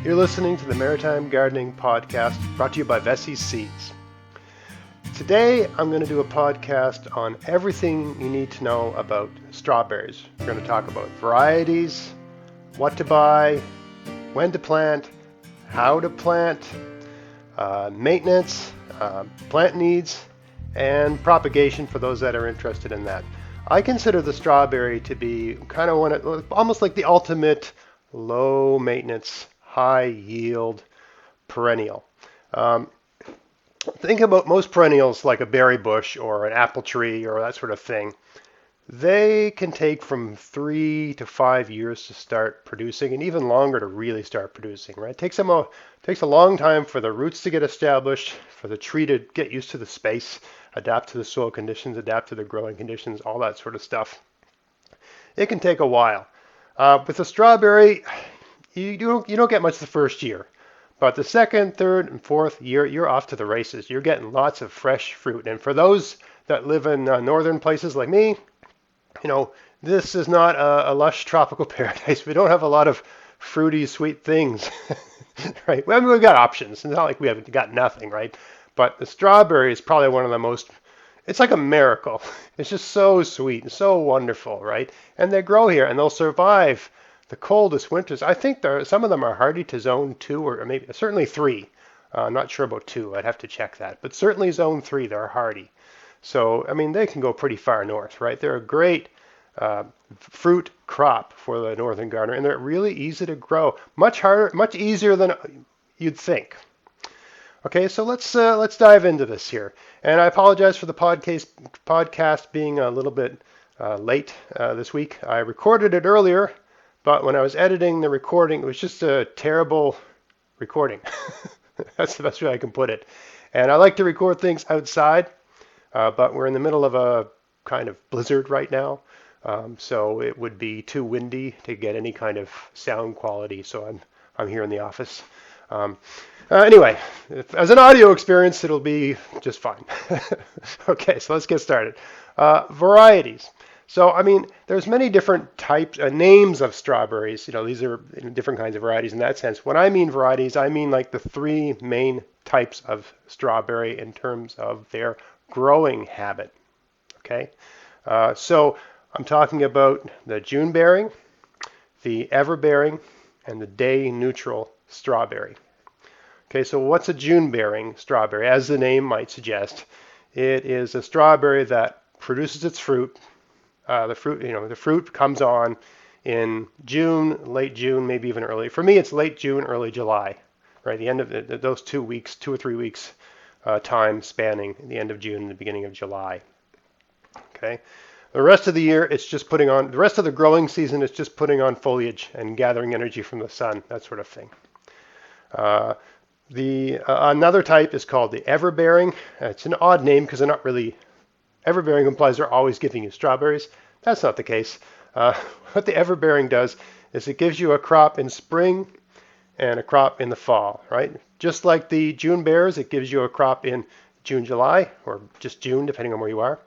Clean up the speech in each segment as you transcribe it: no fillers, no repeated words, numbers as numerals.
You're listening to the Maritime Gardening Podcast brought to you by Vessi Seeds. Today I'm going to do a podcast on everything you need to know about strawberries. We're going to talk about varieties, what to buy, when to plant, how to plant, maintenance, plant needs, and propagation for those that are interested in that. I consider the strawberry to be kind of almost like the ultimate low maintenance, high yield perennial. Think about most perennials like a berry bush or an apple tree or that sort of thing. They can take from 3 to 5 years to start producing, and even longer to really start producing, right? It takes a long time for the roots to get established, for the tree to get used to the space, adapt to the soil conditions, adapt to the growing conditions, all that sort of stuff. It can take a while. With the strawberry, you don't get much the first year. But the second, third, and fourth year, you're off to the races. You're getting lots of fresh fruit. And for those that live in northern places like me, this is not a lush tropical paradise. We don't have a lot of fruity, sweet things, right? I mean, we've got options. It's not like we haven't got nothing, right? But the strawberry is probably one of the most, it's like a miracle. It's just so sweet and so wonderful, right? And they grow here and they'll survive the coldest winters. I think some of them are hardy to zone 2 or maybe certainly 3. I'm not sure about 2. I'd have to check that. But certainly zone 3, they're hardy. So, I mean, they can go pretty far north, right? They're a great fruit crop for the northern gardener, and they're really easy to grow. Much easier than you'd think. Okay, so let's dive into this here. And I apologize for the podcast being a little bit late this week. I recorded it earlier, but when I was editing the recording, it was just a terrible recording. That's the best way I can put it. And I like to record things outside, but we're in the middle of a kind of blizzard right now, so it would be too windy to get any kind of sound quality. So I'm here in the office. Anyway, as an audio experience, it'll be just fine. Okay, so let's get started. Varieties. So, I mean, there's many different types, names of strawberries. These are different kinds of varieties in that sense. When I mean varieties, I mean like the 3 main types of strawberry in terms of their growing habit. Okay, so I'm talking about the June-bearing, the ever-bearing, and the day-neutral strawberry. Okay, so what's a June-bearing strawberry? As the name might suggest, it is a strawberry that produces its fruit. The fruit comes on in June, late June, maybe even early. For me, it's late June, early July, right? The end of those 2 weeks, 2 or 3 weeks time spanning the end of June and the beginning of July. Okay, the rest of the year, it's just the rest of the growing season, it's just putting on foliage and gathering energy from the sun, that sort of thing. Another type is called the ever-bearing. It's an odd name because they're not really. Ever-bearing implies they're always giving you strawberries. That's not the case. What the ever-bearing does is it gives you a crop in spring and a crop in the fall, right? Just like the June bears, it gives you a crop in June, July, or just June, depending on where you are.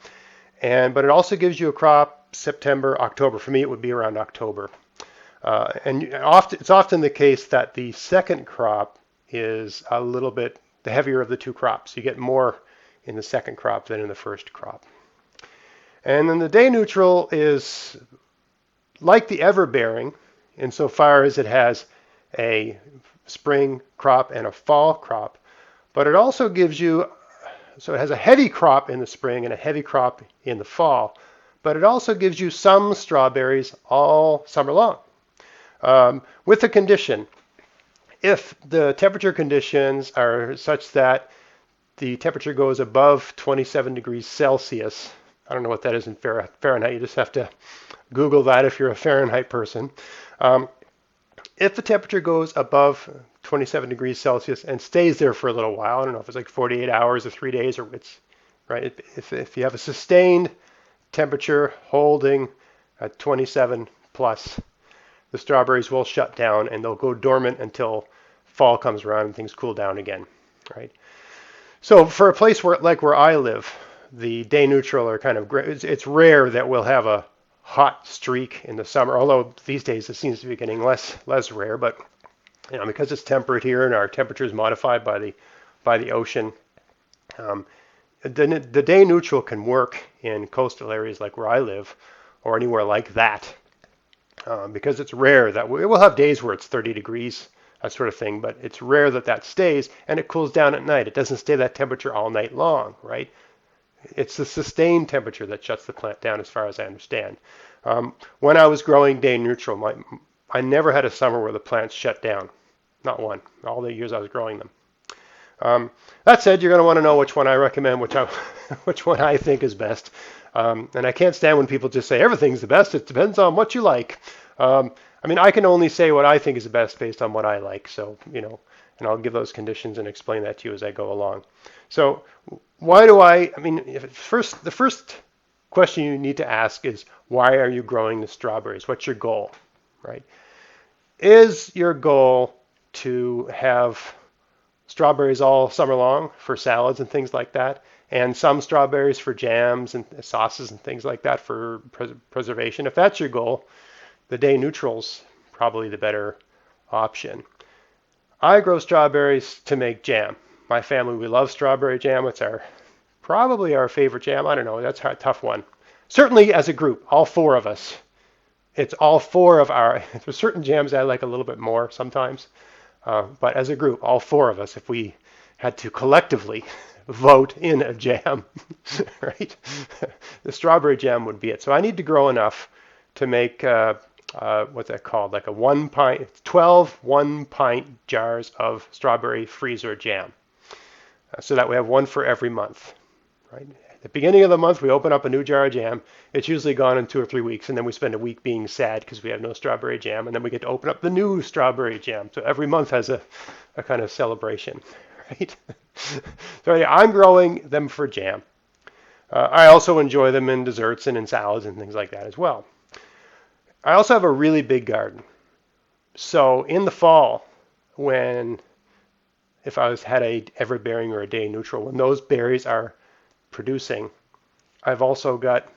But it also gives you a crop September, October. For me, it would be around October. It's often the case that the second crop is a little bit the heavier of the 2 crops. You get more in the second crop than in the first crop. And then the day neutral is like the ever-bearing insofar as it has a spring crop and a fall crop, but it also gives you, so it has a heavy crop in the spring and a heavy crop in the fall, but it also gives you some strawberries all summer long, with a condition. If the temperature conditions are such that the temperature goes above 27 degrees Celsius. I don't know what that is in Fahrenheit. You just have to Google that if you're a Fahrenheit person. If the temperature goes above 27 degrees Celsius and stays there for a little while, I don't know if it's like 48 hours or 3 days or it's, right? If you have a sustained temperature holding at 27 plus, the strawberries will shut down and they'll go dormant until fall comes around and things cool down again, right? So for a place where I live, the day neutral are kind of great. It's rare that we'll have a hot streak in the summer, although these days it seems to be getting less rare. But Because it's temperate here and our temperature is modified by the ocean. Um, the day neutral can work in coastal areas like where I live, or anywhere like that, because it's rare that we'll have days where it's 30 degrees, that sort of thing, but it's rare that that stays, and it cools down at night. It doesn't stay that temperature all night long, right? It's the sustained temperature that shuts the plant down, as far as I understand. When I was growing day neutral, I never had a summer where the plants shut down. Not one. All the years I was growing them. That said, you're going to want to know which one I recommend, which one I think is best. And I can't stand when people just say everything's the best. It depends on what you like. I can only say what I think is the best based on what I like. So, and I'll give those conditions and explain that to you as I go along. So, why do the first question you need to ask is, why are you growing the strawberries? What's your goal, right? Is your goal to have strawberries all summer long for salads and things like that, and some strawberries for jams and sauces and things like that for preservation? If that's your goal, the day neutral's probably the better option. I grow strawberries to make jam. My family, we love strawberry jam. It's probably our favorite jam. I don't know. That's a tough one. Certainly as a group, all four of us. It's all four of our. There's certain jams I like a little bit more sometimes, but as a group, all four of us, if we had to collectively vote in a jam, right? The strawberry jam would be it. So I need to grow enough to make what's that called? Like a 12 1-pint jars of strawberry freezer jam, so that we have one for every month, right? At the beginning of the month, we open up a new jar of jam. It's usually gone in 2 or 3 weeks, and then we spend a week being sad because we have no strawberry jam, and then we get to open up the new strawberry jam. So every month has a kind of celebration, right? So yeah, I'm growing them for jam. I also enjoy them in desserts and in salads and things like that as well. I also have a really big garden. So in the fall, if I had a everbearing or a day neutral, when those berries are producing, I've also got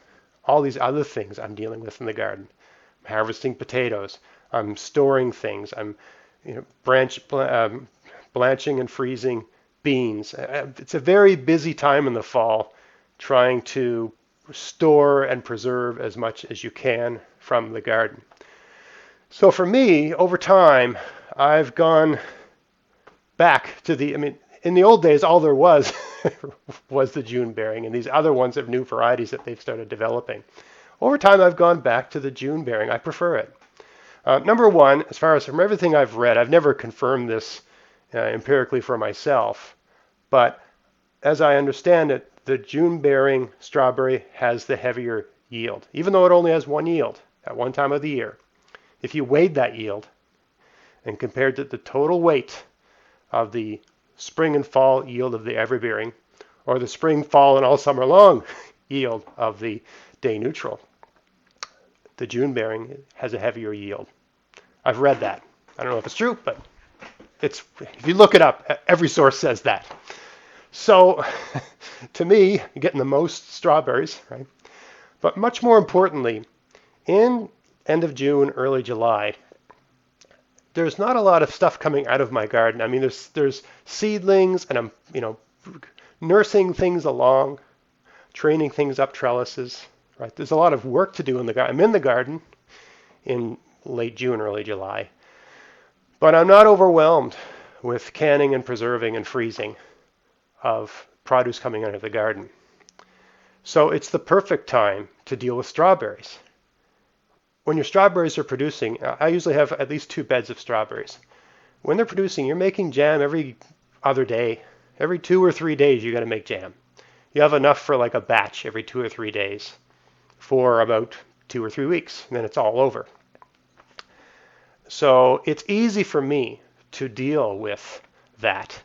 all these other things I'm dealing with in the garden. I'm harvesting potatoes. I'm storing things. I'm blanching and freezing beans. It's a very busy time in the fall trying to store and preserve as much as you can from the garden. So for me, over time, I've gone back to in the old days, all there was was the June bearing, and these other ones have new varieties that they've started developing. Over time, I've gone back to the June bearing. I prefer it. Number one, as far as from everything I've read, I've never confirmed this empirically for myself, but as I understand it, the June bearing strawberry has the heavier yield, even though it only has one yield at one time of the year. If you weighed that yield and compared it to the total weight of the spring and fall yield of the everbearing, or the spring, fall, and all summer long yield of the day neutral, the June bearing has a heavier yield. I've read that. I don't know if it's true, but if you look it up, every source says that. So to me, you're getting the most strawberries, right? But much more importantly, in end of June, early July, there's not a lot of stuff coming out of my garden. There's seedlings, and I'm nursing things along, training things up trellises. Right? There's a lot of work to do in the garden. I'm in the garden in late June, early July, but I'm not overwhelmed with canning and preserving and freezing of produce coming out of the garden. So it's the perfect time to deal with strawberries. When your strawberries are producing, I usually have at least 2 beds of strawberries. When they're producing, you're making jam every other day. Every 2 or 3 days, you got to make jam. You have enough for like a batch every 2 or 3 days for about 2 or 3 weeks, and then it's all over. So it's easy for me to deal with that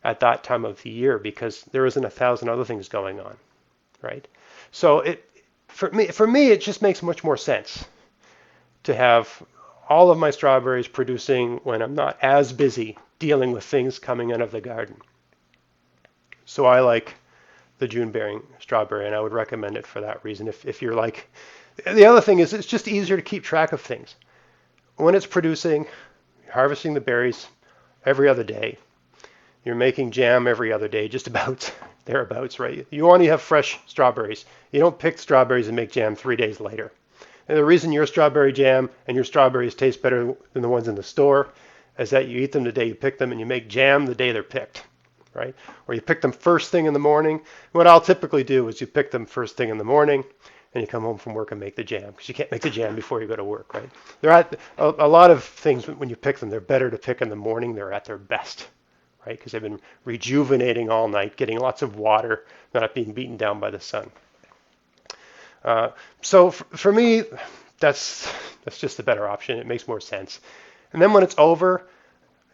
at that time of the year because there isn't 1,000 other things going on, right? So for me, it just makes much more sense to have all of my strawberries producing when I'm not as busy dealing with things coming out of the garden. So I like the June bearing strawberry, and I would recommend it for that reason. If you're like, the other thing is it's just easier to keep track of things. When it's producing, You're harvesting the berries every other day. You're making jam every other day, just about thereabouts, right? You only have fresh strawberries. You don't pick strawberries and make jam 3 days later. And the reason your strawberry jam and your strawberries taste better than the ones in the store is that you eat them the day you pick them and you make jam the day they're picked, right? Or you pick them first thing in the morning. What I'll typically do is you pick them first thing in the morning and you come home from work and make the jam because you can't make the jam before you go to work, right? They're at a lot of things when you pick them, they're better to pick in the morning. They're at their best, right? Because they've been rejuvenating all night, getting lots of water, not being beaten down by the sun. So for me, that's just a better option. It makes more sense. And then when it's over,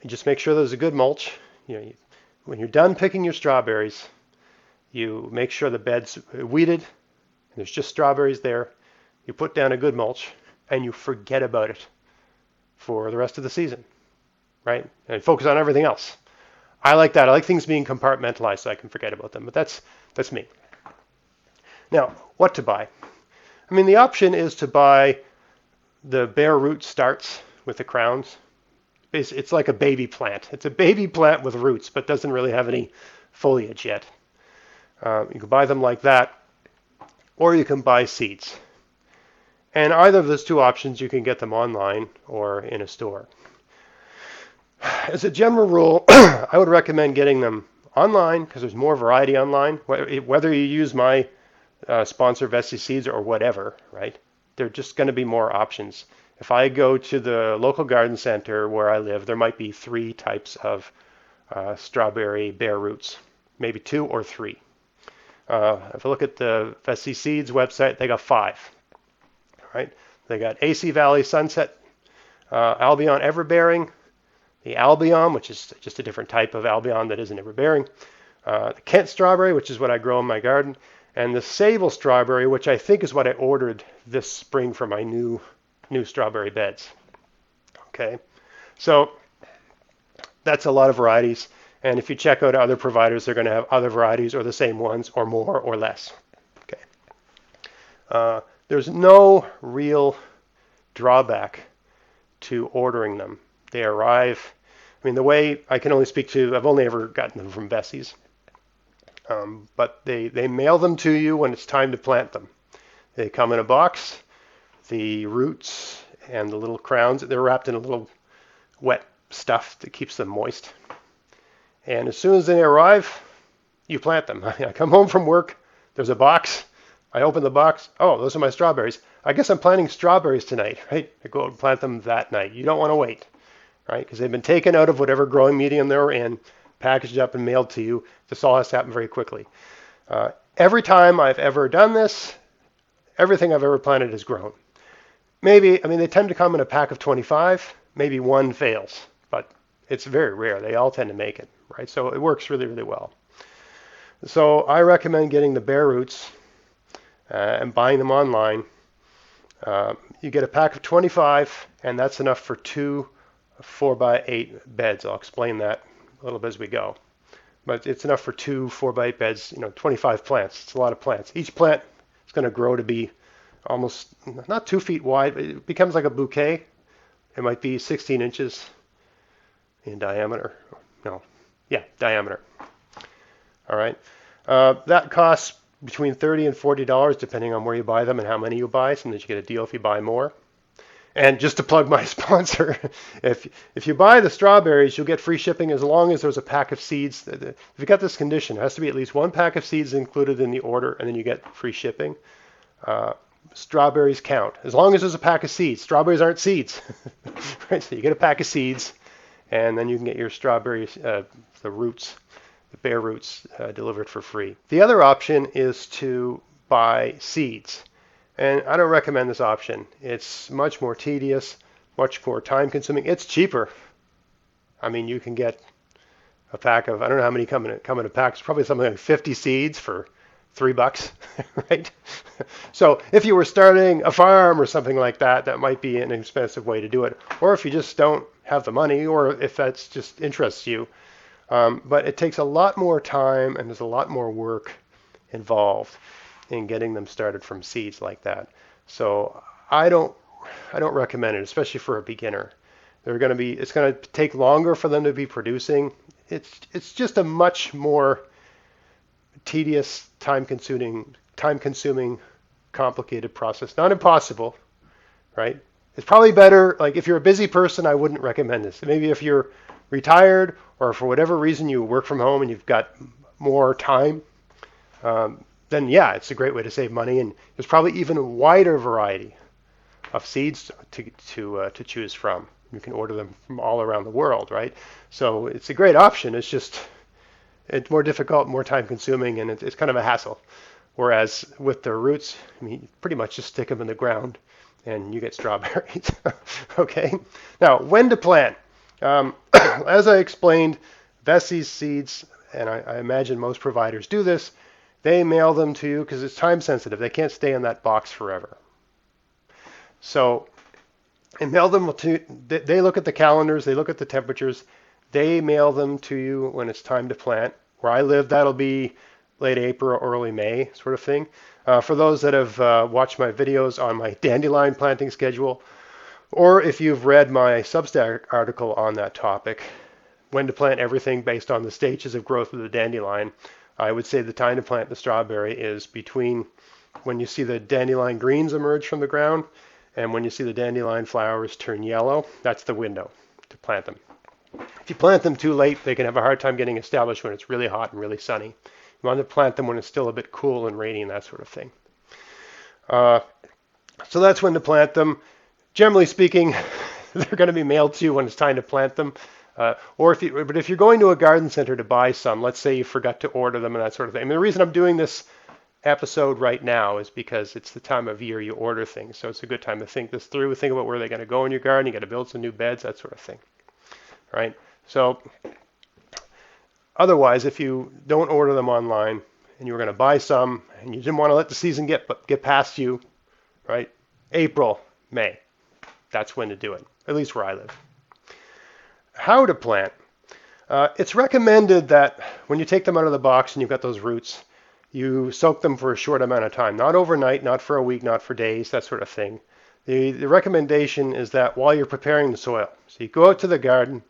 you just make sure there's a good mulch. When you're done picking your strawberries, you make sure the bed's weeded and there's just strawberries there. You put down a good mulch and you forget about it for the rest of the season, right? And focus on everything else. I like that. I like things being compartmentalized so I can forget about them. But that's me. Now, what to buy? I mean, the option is to buy the bare root starts with the crowns. It's like a baby plant. It's a baby plant with roots, but doesn't really have any foliage yet. You can buy them like that, or you can buy seeds. And either of those two options, you can get them online or in a store. As a general rule, I would recommend getting them online because there's more variety online. Whether you use my sponsor Vessi Seeds or whatever, right? There are just going to be more options. If I go to the local garden center where I live, there might be 3 types of strawberry bare roots, maybe 2 or 3. If I look at the Vessi Seeds website, they got 5, right? They got AC Valley Sunset, Albion Everbearing, the Albion, which is just a different type of Albion that isn't everbearing, the Kent Strawberry, which is what I grow in my garden, and the Sable Strawberry, which I think is what I ordered this spring for my new strawberry beds. Okay, so that's a lot of varieties. And if you check out other providers, they're going to have other varieties or the same ones or more or less. Okay, there's no real drawback to ordering them. They arrive. I mean, the way I can only speak to, I've only ever gotten them from Vessi's. But they mail them to you when it's time to plant them. They come in a box. The roots and the little crowns, they're wrapped in a little wet stuff that keeps them moist. And as soon as they arrive, you plant them. I come home from work. There's a box. I open the box. Oh, those are my strawberries. I guess I'm planting strawberries tonight, right? I go out and plant them that night. You don't want to wait, right? Because they've been taken out of whatever growing medium they're in, packaged up and mailed to you. This all has to happen very quickly. Every time I've ever done this, everything I've ever planted has grown. Maybe, I mean, they tend to come in a pack of 25. Maybe one fails, but it's very rare. They all tend to make it, right? So it works really, really well. So I recommend getting the bare roots and buying them online. You get a pack of 25, and that's enough for 2 4x8 beds. I'll explain that a little bit as we go. But it's enough for 2 4x8 beds, 25 plants. It's a lot of plants. Each plant is going to grow to be almost, not 2 feet wide. It becomes like a bouquet. It might be 16 inches in diameter. Diameter. All right. That costs between $30 and $40 depending on where you buy them and how many you buy. Sometimes you get a deal if you buy more. And just to plug my sponsor, if you buy the strawberries, you'll get free shipping as long as there's a pack of seeds. If you got this condition, it has to be at least 1 pack of seeds included in the order, and then you get free shipping. Strawberries count. As long as there's a pack of seeds. Strawberries aren't seeds. Right? So you get a pack of seeds, and then you can get your strawberries, the roots, the bare roots, delivered for free. The other option is to buy seeds. And I don't recommend this option. It's much more tedious, much more time consuming. It's cheaper. I mean, you can get a pack of, I don't know how many come in a pack. It's probably something like 50 seeds for $3, right? So if you were starting a farm or something like that, that might be an expensive way to do it. Or if you just don't have the money, or if that's just interests you. But it takes a lot more time and there's a lot more work involved in getting them started from seeds like that. So I don't recommend it, especially for a beginner. It's going to take longer for them to be producing. It's just a much more tedious, time consuming, complicated process. Not impossible, right? It's probably better, like if you're a busy person, I wouldn't recommend this. Maybe if you're retired or for whatever reason you work from home and you've got more time, then yeah, it's a great way to save money. And there's probably even a wider variety of seeds to choose from. You can order them from all around the world, right? So it's a great option. It's more difficult, more time consuming, and it's kind of a hassle. Whereas with the roots, I mean, you pretty much just stick them in the ground and you get strawberries. Okay. Now, when to plant? As I explained, Vessie's seeds, and I imagine most providers do this, they mail them to you because it's time sensitive. They can't stay in that box forever. So, and mail them to, they look at the calendars, they look at the temperatures, they mail them to you when it's time to plant. Where I live, that'll be late April or early May sort of thing. For those that have watched my videos on my dandelion planting schedule, or if you've read my Substack article on that topic, when to plant everything based on the stages of growth of the dandelion, I would say the time to plant the strawberry is between when you see the dandelion greens emerge from the ground and when you see the dandelion flowers turn yellow. That's the window to plant them. If you plant them too late, they can have a hard time getting established when it's really hot and really sunny. You want to plant them when it's still a bit cool and rainy and that sort of thing. So that's when to plant them. Generally speaking, they're going to be mailed to you when it's time to plant them. But if you're going to a garden center to buy some, let's say you forgot to order them and that sort of thing. I mean, the reason I'm doing this episode right now is because it's the time of year you order things. So it's a good time to think this through. Think about where they're going to go in your garden. You got to build some new beds, that sort of thing. Right? So otherwise, if you don't order them online and you were going to buy some and you didn't want to let the season get past you, right? April, May, that's when to do it, at least where I live. How to plant? It's recommended that when you take them out of the box and you've got those roots, you soak them for a short amount of time, not overnight, not for a week, not for days, that sort of thing. The recommendation is that while you're preparing the soil, so you go out to the garden,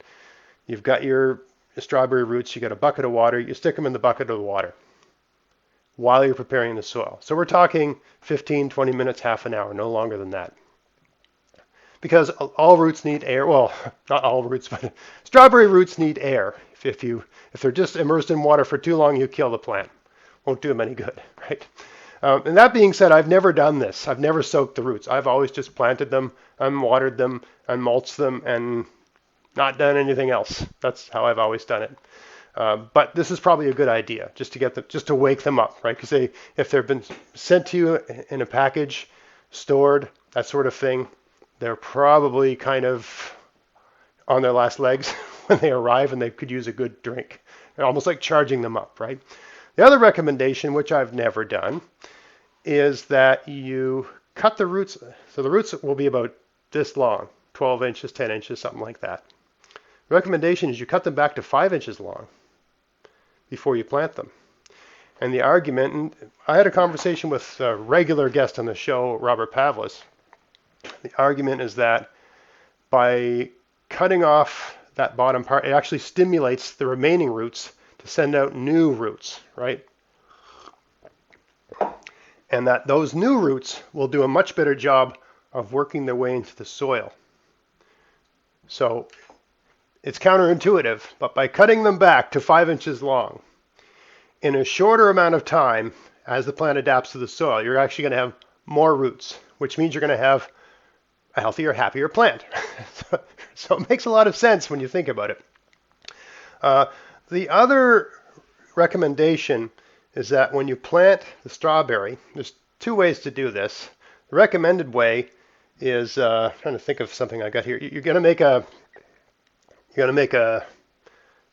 you've got your strawberry roots, you got a bucket of water, you stick them in the bucket of the water while you're preparing the soil. So we're talking 15, 20 minutes, half an hour, no longer than that. Because all roots need air. Well, not all roots, but strawberry roots need air. If they're just immersed in water for too long, you kill the plant. Won't do them any good, right? And that being said, I've never done this. I've never soaked the roots. I've always just planted them, unwatered them, unmulched them, and not done anything else. That's how I've always done it. But this is probably a good idea, just to wake them up, right? Because if they've been sent to you in a package, stored, that sort of thing, they're probably kind of on their last legs when they arrive and they could use a good drink. They're almost like charging them up, right? The other recommendation, which I've never done, is that you cut the roots. So the roots will be about this long, 12 inches, 10 inches, something like that. The recommendation is you cut them back to 5 inches long before you plant them. And the argument, and I had a conversation with a regular guest on the show, Robert Pavlis. The argument is that by cutting off that bottom part, it actually stimulates the remaining roots to send out new roots, right? And that those new roots will do a much better job of working their way into the soil. So it's counterintuitive, but by cutting them back to 5 inches long, in a shorter amount of time, as the plant adapts to the soil, you're actually going to have more roots, which means you're going to have a healthier, happier plant. So it makes a lot of sense when you think about it. The other recommendation is that when you plant the strawberry, there's two ways to do this. The recommended way is, trying to think of something I got here. You're going to make a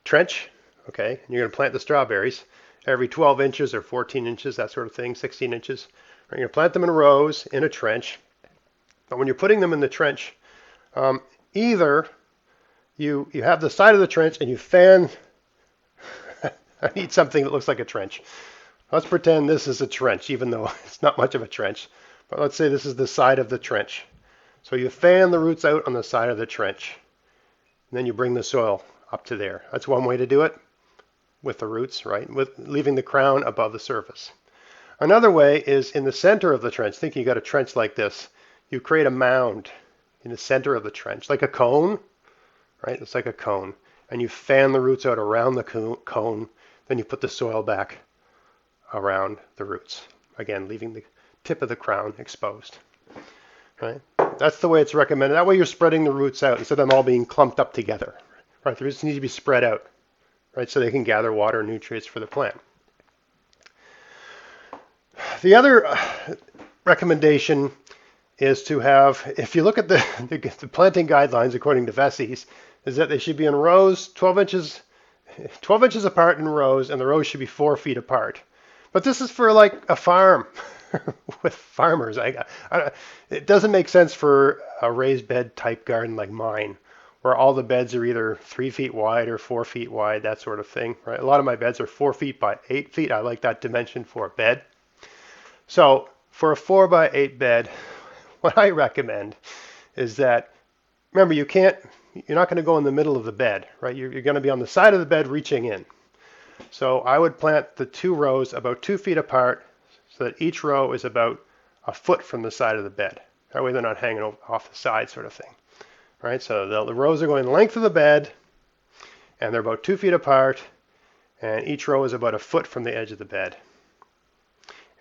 trench, okay? And you're going to plant the strawberries every 12 inches or 14 inches, that sort of thing, 16 inches. You're going to plant them in rows in a trench. But when you're putting them in the trench, either you have the side of the trench and you fan. I need something that looks like a trench. Let's pretend this is a trench, even though it's not much of a trench. But let's say this is the side of the trench. So you fan the roots out on the side of the trench. and then you bring the soil up to there. That's one way to do it with the roots, right? With leaving the crown above the surface. Another way is in the center of the trench. Think you got a trench like this. You create a mound in the center of the trench, like a cone, right? It's like a cone. And you fan the roots out around the cone. Then you put the soil back around the roots. Again, leaving the tip of the crown exposed, right? That's the way it's recommended. That way you're spreading the roots out instead of them all being clumped up together, right? The roots need to be spread out, right? So they can gather water and nutrients for the plant. The other recommendation is to have, if you look at the planting guidelines according to Vesey's, is that they should be in rows 12 inches apart in rows, and the rows should be 4 feet apart. But this is for like a farm with farmers. It doesn't make sense for a raised bed type garden like mine, where all the beds are either 3 feet wide or 4 feet wide, that sort of thing. Right? A lot of my beds are 4 feet by 8 feet. I like that dimension for a bed. So for a 4 by 8 bed, what I recommend is that, remember, you're not going to go in the middle of the bed, right? You're going to be on the side of the bed reaching in. So I would plant the 2 rows about 2 feet apart so that each row is about a foot from the side of the bed. That way they're not hanging off the side sort of thing, right? So the rows are going the length of the bed, and they're about 2 feet apart, and each row is about a foot from the edge of the bed.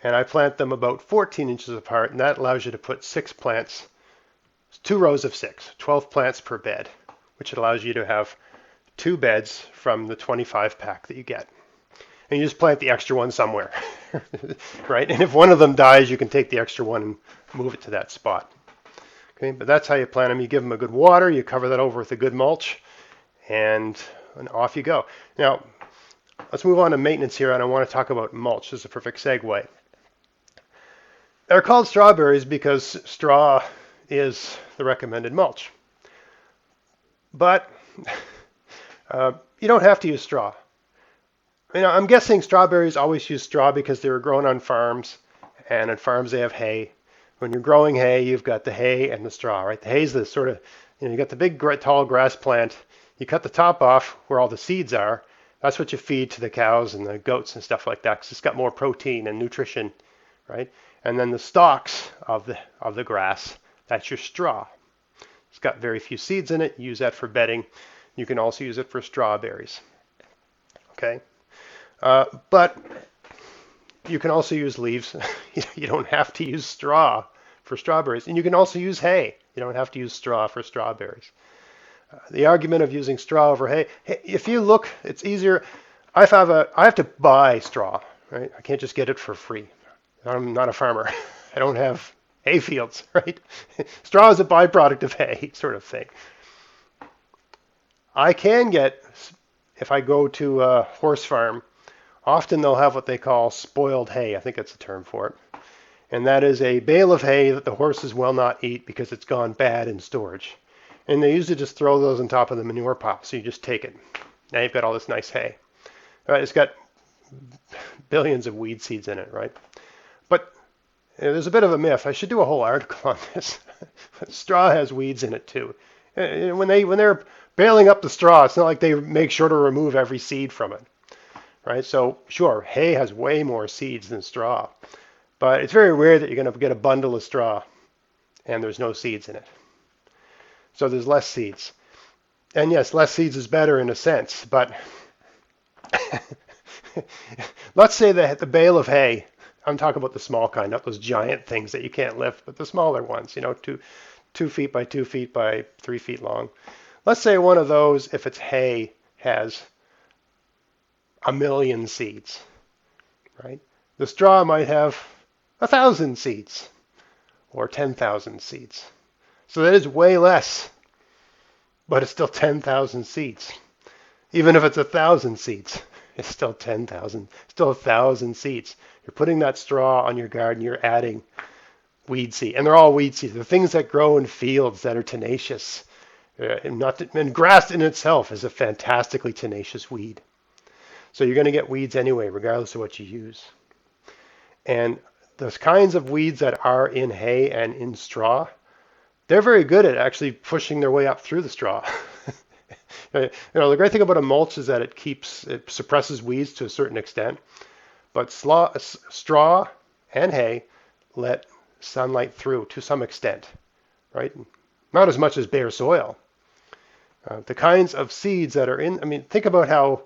And I plant them about 14 inches apart, and that allows you to put 6 plants, 2 rows of 6, 12 plants per bed, which allows you to have 2 beds from the 25 pack that you get. And you just plant the extra one somewhere, right? And if one of them dies, you can take the extra one and move it to that spot. Okay, but that's how you plant them. You give them a good water, you cover that over with a good mulch, and off you go. Now, let's move on to maintenance here, and I want to talk about mulch. This is a perfect segue. They're called strawberries because straw is the recommended mulch. But you don't have to use straw. I'm guessing strawberries always use straw because they were grown on farms, and on farms they have hay. When you're growing hay, you've got the hay and the straw, right? The hay is the sort of, you got the big tall grass plant. You cut the top off where all the seeds are. That's what you feed to the cows and the goats and stuff like that, because it's got more protein and nutrition, right? And then the stalks of the grass, that's your straw. It's got very few seeds in it. You use that for bedding. You can also use it for strawberries. Okay, but you can also use leaves. You don't have to use straw for strawberries, and you can also use hay. You don't have to use straw for strawberries. The argument of using straw over hay, if you look, it's easier. I have to buy straw, right? I can't just get it for free. I'm not a farmer. I don't have hay fields, right? Straw is a byproduct of hay, sort of thing. I can get, if I go to a horse farm, often they'll have what they call spoiled hay. I think that's the term for it. And that is a bale of hay that the horses will not eat because it's gone bad in storage. And they usually just throw those on top of the manure pile. So you just take it. Now you've got all this nice hay. It's got billions of weed seeds in it, right? But there's a bit of a myth. I should do a whole article on this. Straw has weeds in it too. When they're baling up the straw, it's not like they make sure to remove every seed from it, right? So sure, hay has way more seeds than straw, but it's very rare that you're going to get a bundle of straw and there's no seeds in it. So there's less seeds. And yes, less seeds is better in a sense, but let's say that the bale of hay, I'm talking about the small kind, not those giant things that you can't lift, but the smaller ones, 2 feet by 2 feet by 3 feet long. Let's say one of those, if it's hay, has 1 million seeds, right? The straw might have 1,000 seeds or 10,000 seeds. So that is way less, but it's still 10,000 seeds. Even if it's 1,000 seeds, it's still 10,000, still 1,000 seeds. You're putting that straw on your garden, you're adding weed seed, and they're all weed seeds. They're things that grow in fields that are tenacious. And grass in itself is a fantastically tenacious weed. So you're going to get weeds anyway, regardless of what you use. And those kinds of weeds that are in hay and in straw, they're very good at actually pushing their way up through the straw. The great thing about a mulch is that it suppresses weeds to a certain extent, but straw and hay let sunlight through to some extent, right? Not as much as bare soil. The kinds of seeds that are think about how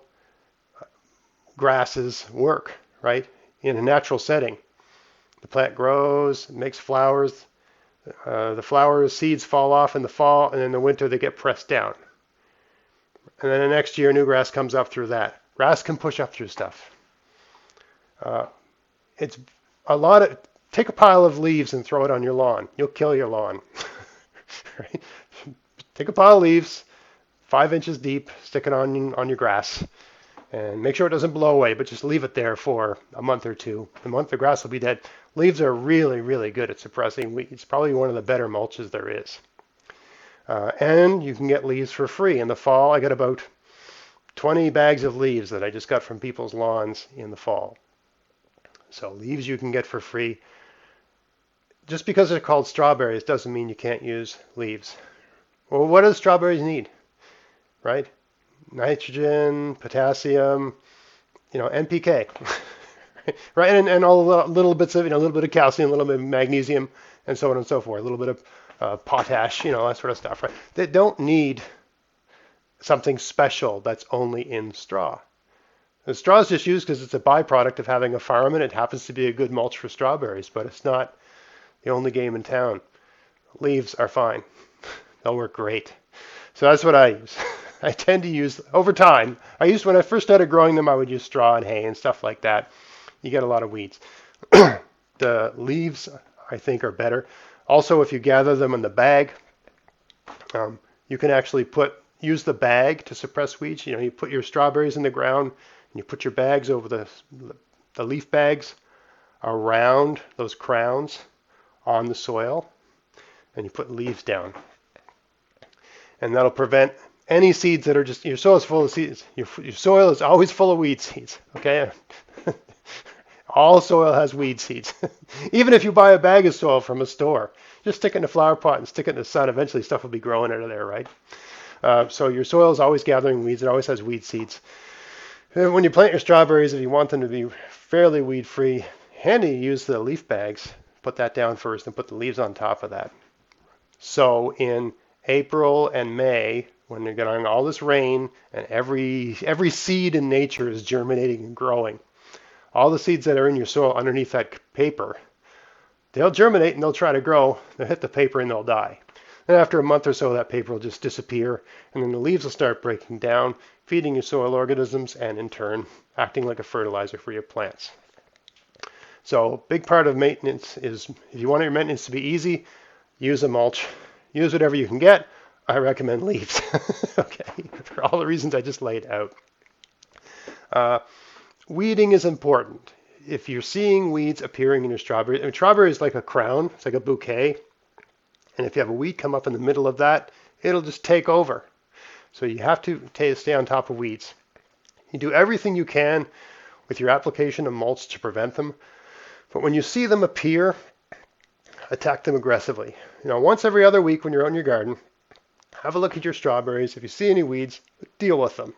grasses work, right? In a natural setting. The plant grows, makes flowers. The flowers, seeds fall off in the fall, and in the winter they get pressed down. And then the next year, new grass comes up through that. Grass can push up through stuff. It's a lot of, take a pile of leaves and throw it on your lawn. You'll kill your lawn. Right? Take a pile of leaves, 5 inches deep, stick it on your grass, and make sure it doesn't blow away, but just leave it there for a month or two. The month the grass will be dead. Leaves are really, really good at suppressing weeds. It's probably one of the better mulches there is. And you can get leaves for free. In the fall, I got about 20 bags of leaves that I just got from people's lawns in the fall. So leaves you can get for free. Just because they're called strawberries doesn't mean you can't use leaves. Well, what do strawberries need? Right? Nitrogen, potassium, NPK. Right? And all the little bits of, a little bit of calcium, a little bit of magnesium, and so on and so forth. A little bit of potash, that sort of stuff. Right? They don't need something special that's only in straw. The straw is just used because it's a byproduct of having a farm, and it happens to be a good mulch for strawberries, but it's not the only game in town. Leaves are fine. They'll work great. So that's what I use. I tend to use, over time, when I first started growing them, I would use straw and hay and stuff like that. You get a lot of weeds. The leaves, I think, are better. Also, if you gather them in the bag, you can actually use the bag to suppress weeds. You put your strawberries in the ground, and you put your bags over the leaf bags around those crowns on the soil, and you put leaves down. And that'll prevent any seeds that are just, your soil is full of seeds. Your soil is always full of weed seeds, okay? All soil has weed seeds. Even if you buy a bag of soil from a store, just stick it in a flower pot and stick it in the sun. Eventually stuff will be growing out of there, right? So your soil is always gathering weeds. It always has weed seeds. And when you plant your strawberries, if you want them to be fairly weed-free, handy to use the leaf bags. Put that down first and put the leaves on top of that. So in April and May, when you're getting all this rain and every seed in nature is germinating and growing, all the seeds that are in your soil underneath that paper, they'll germinate and they'll try to grow. They'll hit the paper and they'll die. And after a month or so, that paper will just disappear, and then the leaves will start breaking down, feeding your soil organisms, and in turn, acting like a fertilizer for your plants. So, big part of maintenance is, if you want your maintenance to be easy, use a mulch. Use whatever you can get. I recommend leaves. Okay, for all the reasons I just laid out. Weeding is important. If you're seeing weeds appearing in your strawberry, strawberry is like a crown, it's like a bouquet. And if you have a weed come up in the middle of that, it'll just take over. So you have to stay on top of weeds. You do everything you can with your application of mulch to prevent them. But when you see them appear, attack them aggressively. Once every other week when you're out in your garden, have a look at your strawberries. If you see any weeds, deal with them.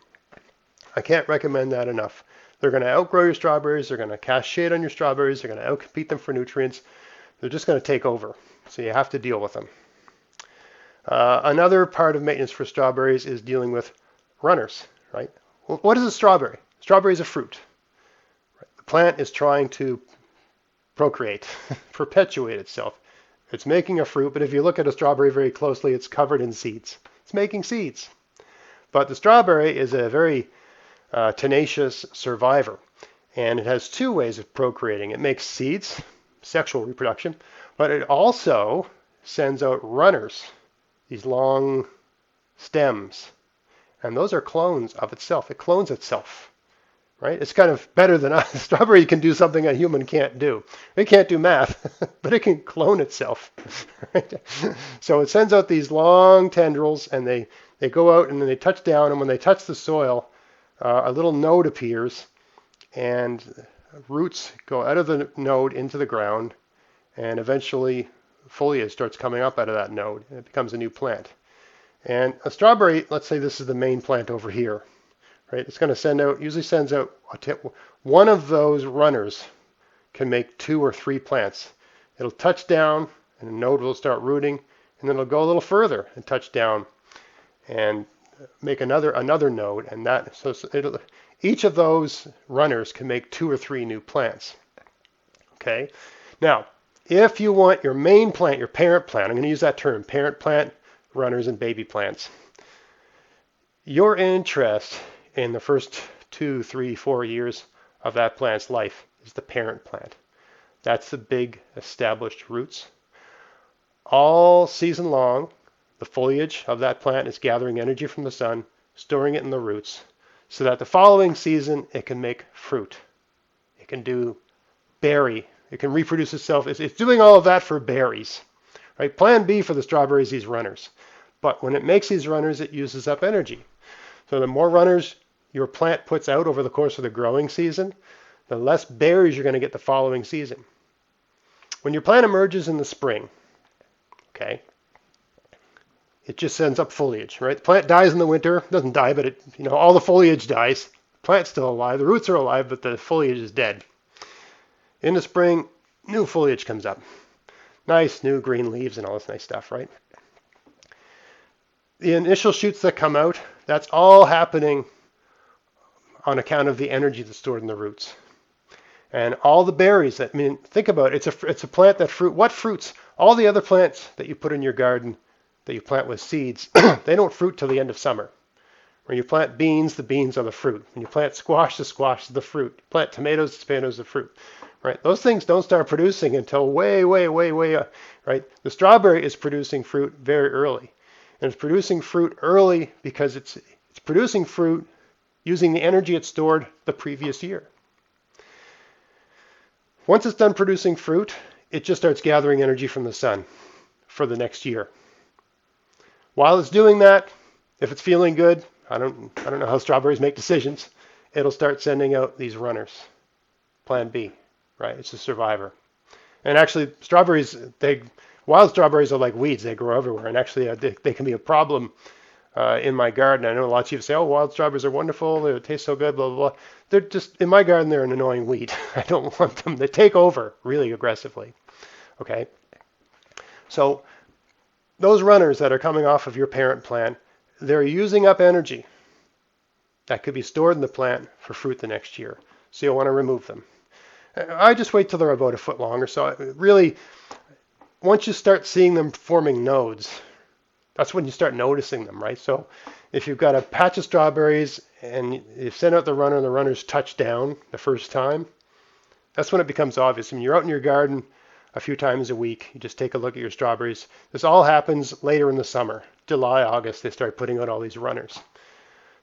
I can't recommend that enough. They're going to outgrow your strawberries. They're going to cast shade on your strawberries. They're going to outcompete them for nutrients. They're just going to take over. So you have to deal with them. Another part of maintenance for strawberries is dealing with runners, right? Well, what is a strawberry? Strawberry is a fruit. Right? The plant is trying to procreate, perpetuate itself. It's making a fruit, but if you look at a strawberry very closely, it's covered in seeds. It's making seeds. But the strawberry is a very tenacious survivor, and it has two ways of procreating. It makes seeds, sexual reproduction, but it also sends out runners, these long stems, and those are clones of itself. It clones itself, right? It's kind of better than us. Strawberry can do something a human can't do. It can't do math, but it can clone itself. Right? So it sends out these long tendrils, and they go out and then they touch down, and when they touch the soil, a little node appears, and roots go out of the node into the ground, and eventually foliage starts coming up out of that node, and it becomes a new plant. And a strawberry, let's say this is the main plant over here, right? It's going to usually sends out one of those runners can make 2 or 3 plants. It'll touch down and a node will start rooting, and then it'll go a little further and touch down and make another node, and each of those runners can make 2 or 3 new plants. Okay. Now, if you want your main plant, your parent plant, I'm going to use that term, parent plant, runners, and baby plants. Your interest in the first 2, 3, 4 years of that plant's life is the parent plant. That's the big established roots. All season long, the foliage of that plant is gathering energy from the sun, storing it in the roots, so that the following season it can make fruit. It can do berry. It can reproduce itself. It's doing all of that for berries. Right? Plan B for the strawberries, these runners. But when it makes these runners, it uses up energy. So the more runners your plant puts out over the course of the growing season, the less berries you're going to get the following season. When your plant emerges in the spring, okay, it just sends up foliage, right? The plant dies in the winter, doesn't die, but all the foliage dies. The plant's still alive, the roots are alive, but the foliage is dead. In the spring, new foliage comes up. Nice new green leaves and all this nice stuff, right? The initial shoots that come out, that's all happening on account of the energy that's stored in the roots. And all the berries think about it, it's a plant that what fruits? All the other plants that you put in your garden that you plant with seeds, they don't fruit till the end of summer. When you plant beans, the beans are the fruit. When you plant squash, the squash is the fruit. You plant tomatoes, the tomatoes are the fruit. Right? Those things don't start producing until way, right? The strawberry is producing fruit very early. And it's producing fruit early because it's producing fruit using the energy it stored the previous year. Once it's done producing fruit, it just starts gathering energy from the sun for the next year. While it's doing that, if it's feeling good, I don't know how strawberries make decisions, it'll start sending out these runners. Plan B, right? It's a survivor. And actually, wild strawberries are like weeds. They grow everywhere. And actually, they can be a problem in my garden. I know a lot of people say, oh, wild strawberries are wonderful. They taste so good, blah, blah, blah. They're just, in my garden, they're an annoying weed. I don't want them. They take over really aggressively. Okay? So those runners that are coming off of your parent plant, they're using up energy that could be stored in the plant for fruit the next year. So you'll want to remove them. I just wait till they're about a foot long or so. Really, once you start seeing them forming nodes, that's when you start noticing them, right? So if you've got a patch of strawberries and you send out the runner and the runners touch down the first time, that's when it becomes obvious. When you're out in your garden a few times a week, you just take a look at your strawberries. This all happens later in the summer. July, August, they start putting out all these runners.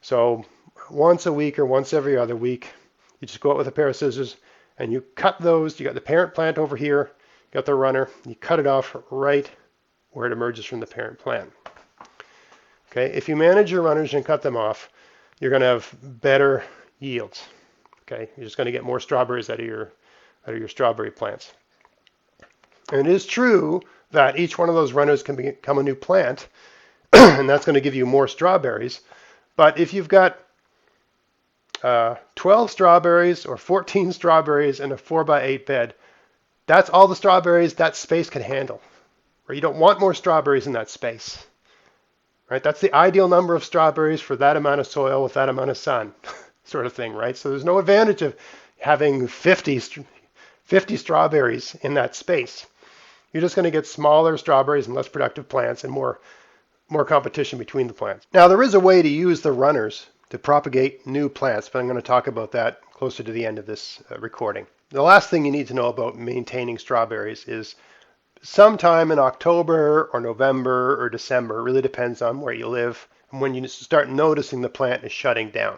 So once a week or once every other week, you just go out with a pair of scissors and you cut those. You got the parent plant over here, you got the runner, you cut it off right where it emerges from the parent plant. Okay, if you manage your runners and cut them off, you're going to have better yields. Okay, you're just going to get more strawberries out of your strawberry plants. And it is true that each one of those runners can become a new plant, and that's going to give you more strawberries. But if you've got 12 strawberries or 14 strawberries in a 4x8 bed, that's all the strawberries that space can handle. Or you don't want more strawberries in that space. Right? That's the ideal number of strawberries for that amount of soil with that amount of sun, sort of thing, right? So there's no advantage of having 50 strawberries in that space. You're just going to get smaller strawberries and less productive plants and more competition between the plants. Now, there is a way to use the runners to propagate new plants, but I'm going to talk about that closer to the end of this recording. The last thing you need to know about maintaining strawberries is sometime in October or November or December, it really depends on where you live, and when you start noticing the plant is shutting down.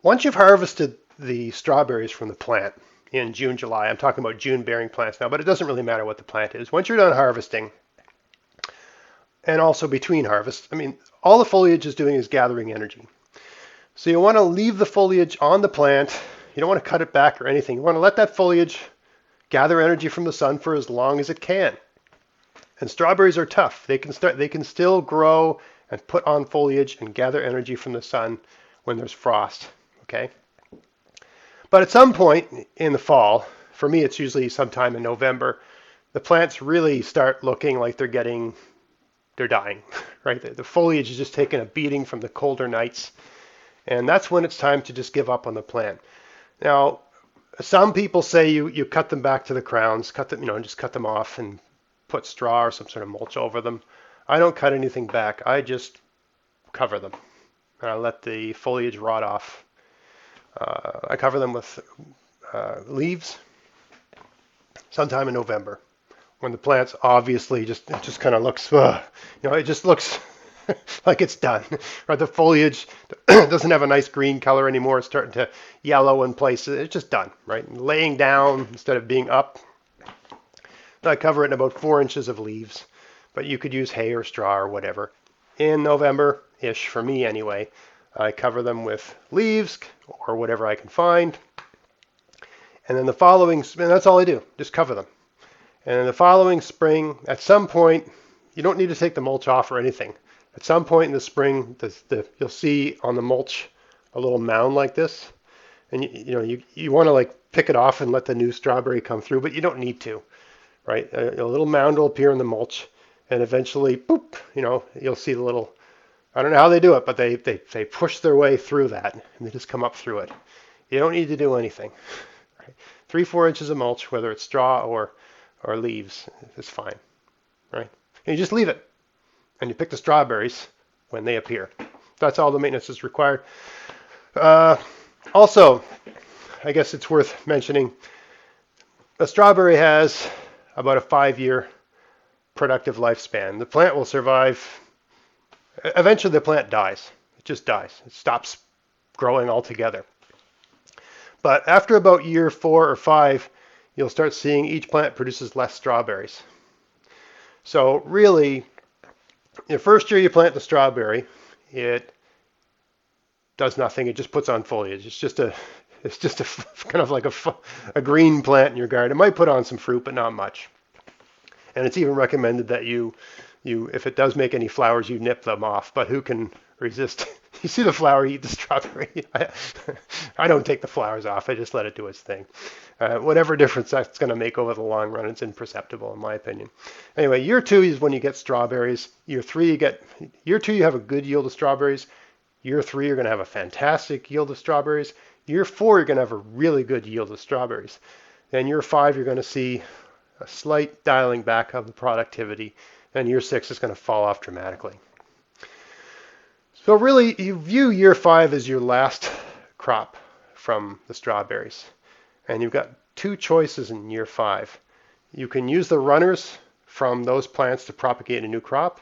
Once you've harvested the strawberries from the plant in June, July, I'm talking about June bearing plants now, but it doesn't really matter what the plant is. Once you're done harvesting, and also between harvests, all the foliage is doing is gathering energy. So you want to leave the foliage on the plant. You don't want to cut it back or anything. You want to let that foliage gather energy from the sun for as long as it can. And strawberries are tough. They can still grow and put on foliage and gather energy from the sun when there's frost. Okay? But at some point in the fall, for me it's usually sometime in November, the plants really start looking like they're dying, right? The foliage is just taking a beating from the colder nights, and that's when it's time to just give up on the plant. Now, some people say you cut them back to the crowns, cut them, just cut them off and put straw or some sort of mulch over them. I don't cut anything back. I just cover them, and I let the foliage rot off. I cover them with leaves sometime in November, when the plants obviously just kind of looks, it just looks like it's done. Right, the foliage doesn't have a nice green color anymore. It's starting to yellow in places. It's just done. Right, and laying down instead of being up. I cover it in about 4 inches of leaves, but you could use hay or straw or whatever. In November-ish, for me anyway, I cover them with leaves or whatever I can find. And then and that's all I do, just cover them. And in the following spring, at some point, you don't need to take the mulch off or anything. At some point in the spring, you'll see on the mulch a little mound like this. And you want to like pick it off and let the new strawberry come through, but you don't need to. Right? A little mound will appear in the mulch, and eventually, boop, you'll see the little, I don't know how they do it, but they push their way through that, and they just come up through it. You don't need to do anything. Right? 3-4 inches of mulch, whether it's straw or leaves, is fine. Right? And you just leave it, and you pick the strawberries when they appear. That's all the maintenance is required. Also, I guess it's worth mentioning, a strawberry has about a 5-year productive lifespan. The plant will survive. Eventually the plant dies. It just dies. It stops growing altogether. But after about year 4 or 5, you'll start seeing each plant produces less strawberries. So really, the first year you plant the strawberry, it does nothing. It just puts on foliage. It's just a kind of like a green plant in your garden. It might put on some fruit, but not much. And it's even recommended that you if it does make any flowers, you nip them off. But who can resist? You see the flower, eat the strawberry. I don't take the flowers off. I just let it do its thing. Whatever difference that's going to make over the long run, it's imperceptible in my opinion. Anyway, year 2 is when you get strawberries. Year 2 you have a good yield of strawberries. Year 3 you're going to have a fantastic yield of strawberries. Year 4 you're going to have a really good yield of strawberries. Then year 5 you're going to see a slight dialing back of the productivity. Then year 6 is going to fall off dramatically. So really, you view year 5 as your last crop from the strawberries. And you've got 2 choices in year 5. You can use the runners from those plants to propagate a new crop,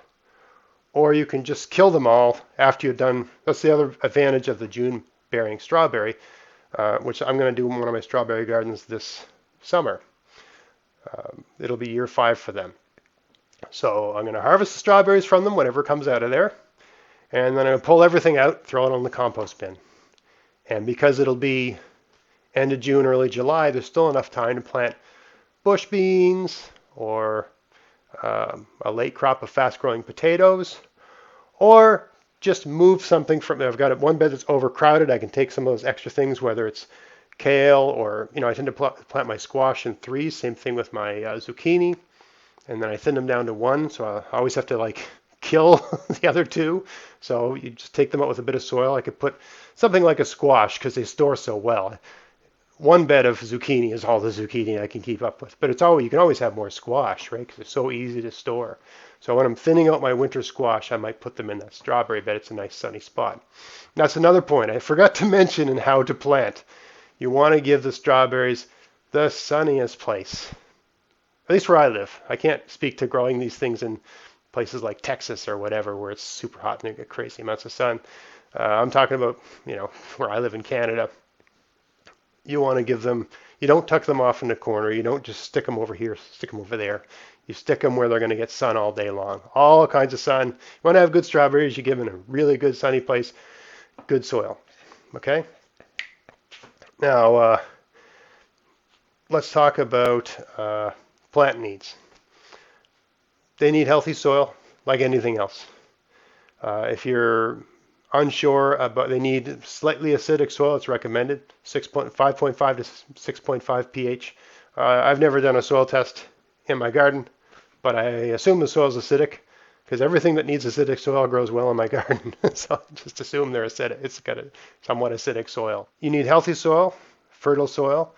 or you can just kill them all after you've done. That's the other advantage of the June bearing strawberry, which I'm going to do in one of my strawberry gardens this summer. It'll be year 5 for them. So I'm going to harvest the strawberries from them, whatever comes out of there, and then I'm going to pull everything out, throw it on the compost bin. And because it'll be end of June, early July, there's still enough time to plant bush beans or a late crop of fast-growing potatoes, or just move something from there. I've got one bed that's overcrowded. I can take some of those extra things, whether it's kale or, I tend to plant my squash in 3s. Same thing with my zucchini. And then I thin them down to 1, so I always have to kill the other 2. So you just take them out with a bit of soil. I could put something like a squash because they store so well. One bed of zucchini is all the zucchini I can keep up with. But you can always have more squash, right? Because it's so easy to store. So when I'm thinning out my winter squash, I might put them in that strawberry bed. It's a nice sunny spot. That's another point I forgot to mention in how to plant. You want to give the strawberries the sunniest place. At least where I live. I can't speak to growing these things in places like Texas or whatever where it's super hot and you get crazy amounts of sun. I'm talking about, where I live in Canada. You want to give them, you don't tuck them off in the corner. You don't just stick them over here, stick them over there. You stick them where they're going to get sun all day long. All kinds of sun. You want to have good strawberries, you give them a really good sunny place, good soil. Okay? Now, let's talk about plant needs. They need healthy soil like anything else. If you're unsure about, they need slightly acidic soil. It's recommended 5.5 to 6.5 pH. I've never done a soil test in my garden, but I assume the soil is acidic because everything that needs acidic soil grows well in my garden. So just assume they're acidic. It's got a somewhat acidic soil. You need healthy soil, fertile soil.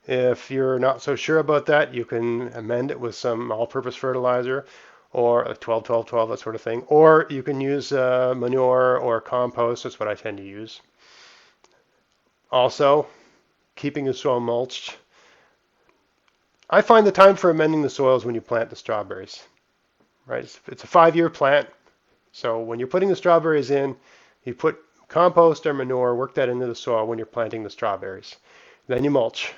If you're not so sure about that, you can amend it with some all-purpose fertilizer or 12, 12, 12, that sort of thing. Or you can use manure or compost. That's what I tend to use. Also, keeping the soil mulched. I find the time for amending the soil is when you plant the strawberries. Right? It's a 5-year plant. So when you're putting the strawberries in, you put compost or manure, work that into the soil when you're planting the strawberries. Then you mulch.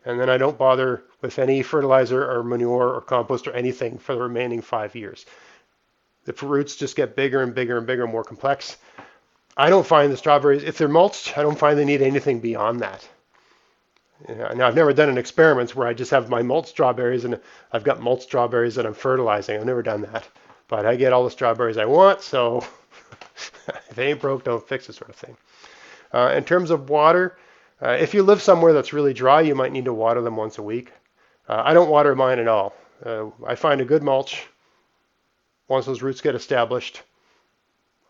And then I don't bother with any fertilizer or manure or compost or anything for the remaining 5 years. The roots just get bigger and bigger and bigger, more complex. I don't find the strawberries, if they're mulched, I don't find they need anything beyond that. Now, I've never done an experiment where I just have my mulched strawberries and I've got mulched strawberries that I'm fertilizing. I've never done that. But I get all the strawberries I want, so if they ain't broke, don't fix it, sort of thing. In terms of water, if you live somewhere that's really dry, you might need to water them once a week. I don't water mine at all. I find a good mulch. Once those roots get established,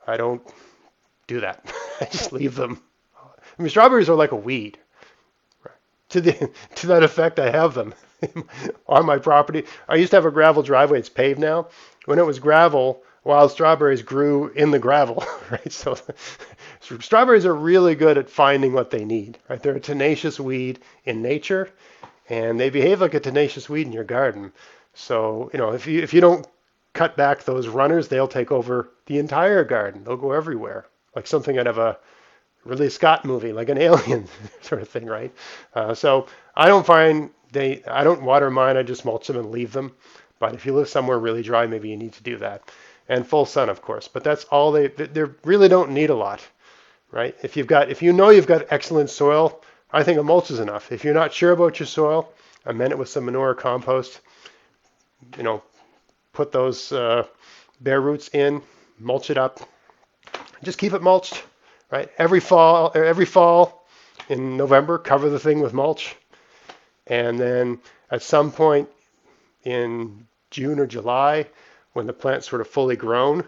I don't do that. I just leave them. I mean, strawberries are like a weed. To that effect, I have them on my property. I used to have a gravel driveway. It's paved now. When it was gravel, wild strawberries grew in the gravel, right? So strawberries are really good at finding what they need, right? They're a tenacious weed in nature, and they behave like a tenacious weed in your garden. So, if you don't cut back those runners, they'll take over the entire garden. They'll go everywhere, like something out of a Ridley Scott movie, like an alien sort of thing, right? So I don't water mine. I just mulch them and leave them. But if you live somewhere really dry, maybe you need to do that. And full sun, of course. But that's all they really don't need a lot, right? If you know you've got excellent soil, I think a mulch is enough. If you're not sure about your soil, amend it with some manure or compost. Put those bare roots in, mulch it up. Just keep it mulched. Right? Every fall in November, cover the thing with mulch. And then at some point in June or July, when the plant's sort of fully grown,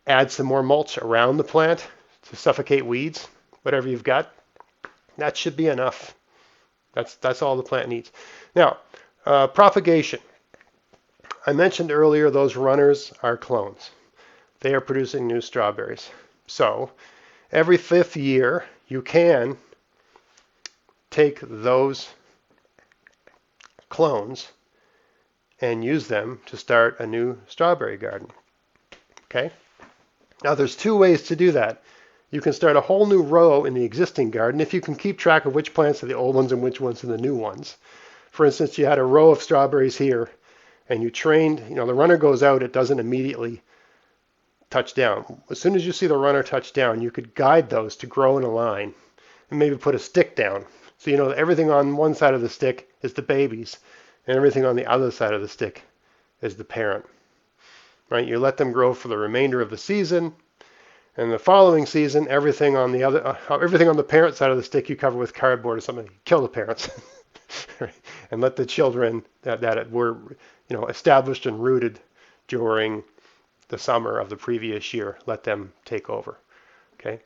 add some more mulch around the plant to suffocate weeds, whatever you've got. That should be enough. That's all the plant needs. Now, propagation. I mentioned earlier those runners are clones. They are producing new strawberries. So every 5th year, you can take those clones and use them to start a new strawberry garden. Okay? Now, there's 2 ways to do that. You can start a whole new row in the existing garden if you can keep track of which plants are the old ones and which ones are the new ones. For instance, you had a row of strawberries here, and you trained, the runner goes out, it doesn't immediately touch down. As soon as you see the runner touch down, you could guide those to grow in a line and maybe put a stick down. So that everything on one side of the stick is the babies and everything on the other side of the stick is the parent. Right? You let them grow for the remainder of the season, and the following season, everything on the parent side of the stick you cover with cardboard or something. Kill the parents, right? And let the children that were established and rooted during the summer of the previous year, let them take over. Okay.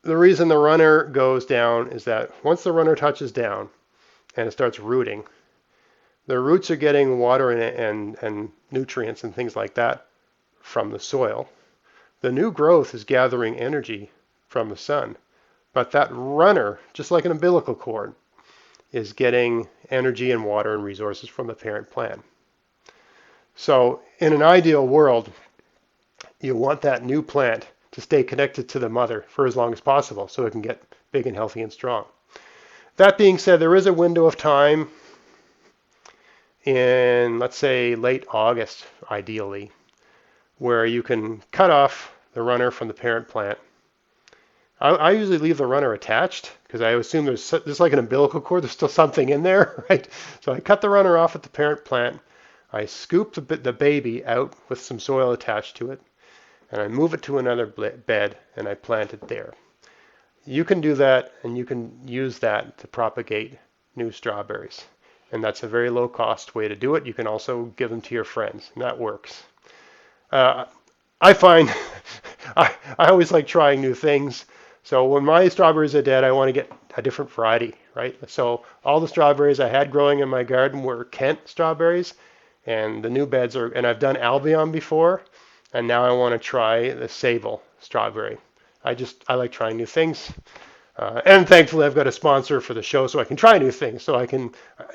The reason the runner goes down is that once the runner touches down and it starts rooting, the roots are getting water and nutrients and things like that from the soil. The new growth is gathering energy from the sun, but that runner, just like an umbilical cord, is getting energy and water and resources from the parent plant. So in an ideal world, you want that new plant to stay connected to the mother for as long as possible so it can get big and healthy and strong. That being said, there is a window of time in, let's say, late August, ideally, where you can cut off the runner from the parent plant. I usually leave the runner attached because I assume there's like an umbilical cord, there's still something in there, right? So I cut the runner off at the parent plant. I scoop the baby out with some soil attached to it, and I move it to another bed, and I plant it there. You can do that, and you can use that to propagate new strawberries. And that's a very low cost way to do it. You can also give them to your friends, and that works. Uh, I find I always like trying new things. So when my strawberries are dead, I want to get a different variety, right? So all the strawberries I had growing in my garden were Kent strawberries, and the new beds are, and I've done Albion before, and now I want to try the Sable strawberry. I like trying new things. And thankfully, I've got a sponsor for the show, so I can try new things. So I can,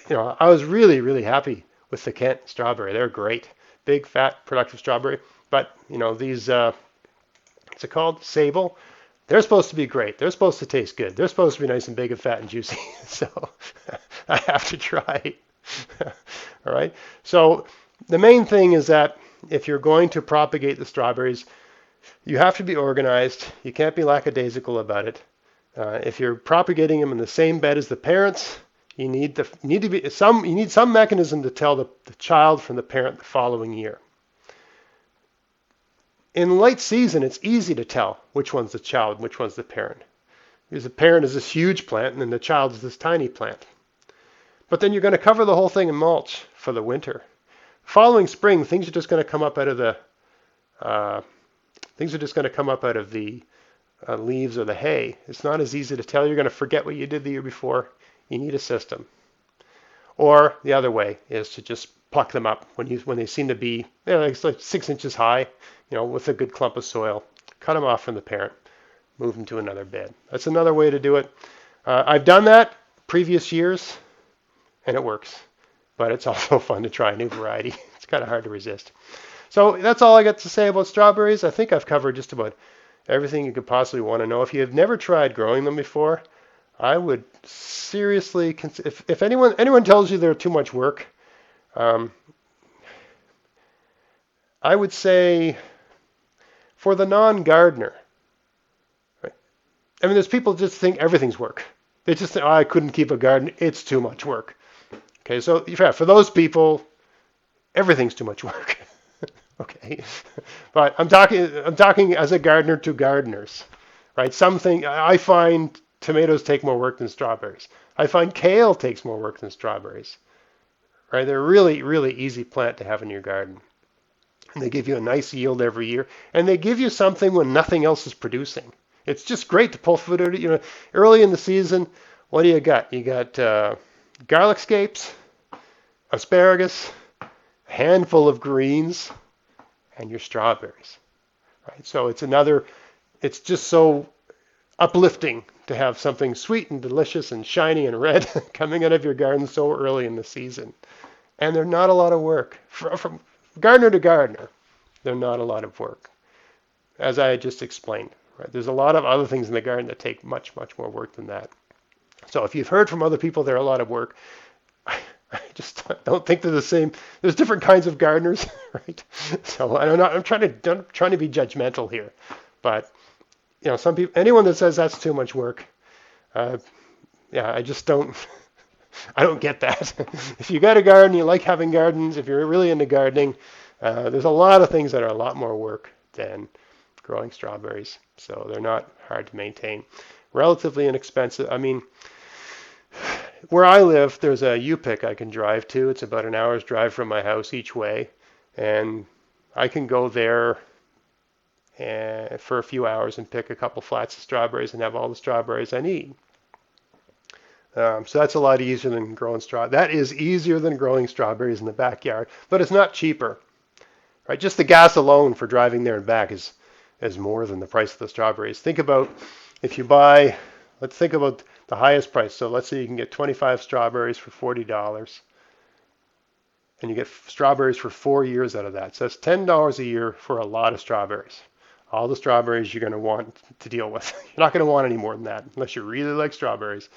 I was really, really happy with the Kent strawberry. They're great, big, fat, productive strawberry. But these, what's it called, Sable? They're supposed to be great. They're supposed to taste good. They're supposed to be nice and big and fat and juicy. So I have to try. All right. So the main thing is that if you're going to propagate the strawberries, you have to be organized. You can't be lackadaisical about it. If you're propagating them in the same bed as the parents, you need some mechanism to tell the child from the parent the following year. In late season, it's easy to tell which one's the child and which one's the parent. Because the parent is this huge plant and then the child is this tiny plant. But then you're going to cover the whole thing in mulch for the winter. Following spring, things are just going to come up out of the leaves or the hay. It's not as easy to tell. You're going to forget what you did the year before. You need a system. Or the other way is to just pluck them up when they seem to be like 6 inches high, with a good clump of soil. Cut them off from the parent, move them to another bed. That's another way to do it. I've done that previous years, and it works. But it's also fun to try a new variety. It's kind of hard to resist. So that's all I got to say about strawberries. I think I've covered just about everything you could possibly want to know. If you have never tried growing them before, I would seriously consider, if anyone tells you they're too much work, I would say for the non-gardener, right? I mean, there's people just think everything's work. They just think, I couldn't keep a garden. It's too much work. Okay, so yeah, for those people, everything's too much work. Okay, but I'm talking as a gardener to gardeners, right? I find tomatoes take more work than strawberries. I find kale takes more work than strawberries, right? They're really, really easy plant to have in your garden. And they give you a nice yield every year, and they give you something when nothing else is producing. It's just great to pull food out. Early in the season, what do you got? You got garlic scapes, asparagus, a handful of greens, and your strawberries, right? So it's just so uplifting to have something sweet and delicious and shiny and red coming out of your garden so early in the season. And they're not a lot of work. From gardener to gardener, they're not a lot of work, as I just explained, right? There's a lot of other things in the garden that take much, much more work than that. So if you've heard from other people they're a lot of work, I just don't think they're the same. There's different kinds of gardeners, right? So I'm trying to be judgmental here, but some people, anyone that says that's too much work, I just don't. I don't get that. If you got a garden, you like having gardens. If you're really into gardening, there's a lot of things that are a lot more work than growing strawberries. So they're not hard to maintain. Relatively inexpensive. I mean, where I live, there's a U-pick I can drive to. It's about an hour's drive from my house each way. And I can go there for a few hours and pick a couple flats of strawberries and have all the strawberries I need. So that's a lot easier than growing That is easier than growing strawberries in the backyard, but it's not cheaper, right? Just the gas alone for driving there and back is more than the price of the strawberries. Think about if you buy, let's think about the highest price. So let's say you can get 25 strawberries for $40, and you get strawberries for 4 years out of that. So that's $10 a year for a lot of strawberries. All the strawberries you're going to want to deal with. You're not going to want any more than that unless you really like strawberries.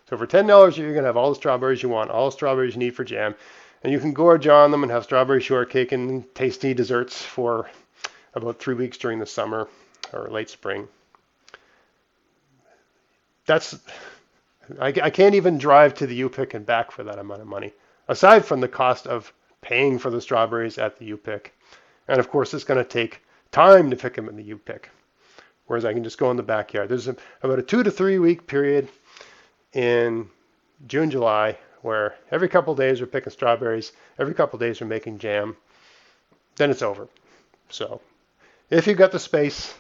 So for $10 you're going to have all the strawberries you want, all the strawberries you need for jam, and you can gorge on them and have strawberry shortcake and tasty desserts for about 3 weeks during the summer or late spring. I can't even drive to the U-pick and back for that amount of money, aside from the cost of paying for the strawberries at the U-pick. And of course, it's going to take time to pick them in the U-pick. Whereas I can just go in the backyard. There's about a 2 to 3 week period in June, July, where every couple of days we're picking strawberries, every couple of days we're making jam. Then it's over. So if you've got the space,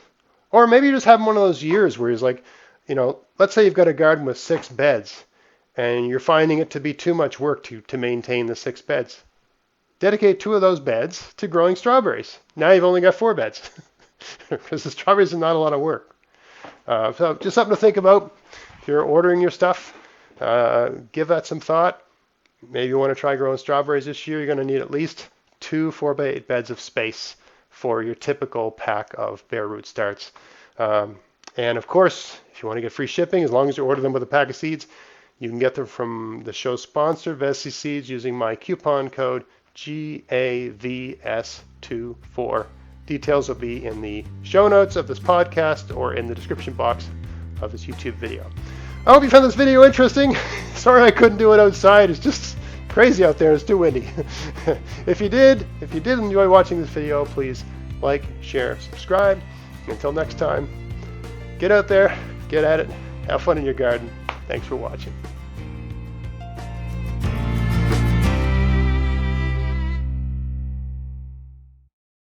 or maybe you're just having one of those years where it's like, let's say you've got a garden with 6 beds and you're finding it to be too much work to maintain the 6 beds. Dedicate 2 of those beds to growing strawberries. Now you've only got 4 beds because the strawberries are not a lot of work. So just something to think about. If you're ordering your stuff, give that some thought. Maybe you want to try growing strawberries this year. You're going to need at least 2 4x8 beds of space for your typical pack of bare root starts. And of course, if you want to get free shipping, as long as you order them with a pack of seeds, you can get them from the show sponsor, Vessi Seeds, using my coupon code GAVS24. Details will be in the show notes of this podcast or in the description box of this YouTube video. I hope you found this video interesting. Sorry I couldn't do it outside. It's just crazy out there. It's too windy. If you did enjoy watching this video, please like, share, subscribe. Until next time, get out there, get at it, have fun in your garden. Thanks for watching.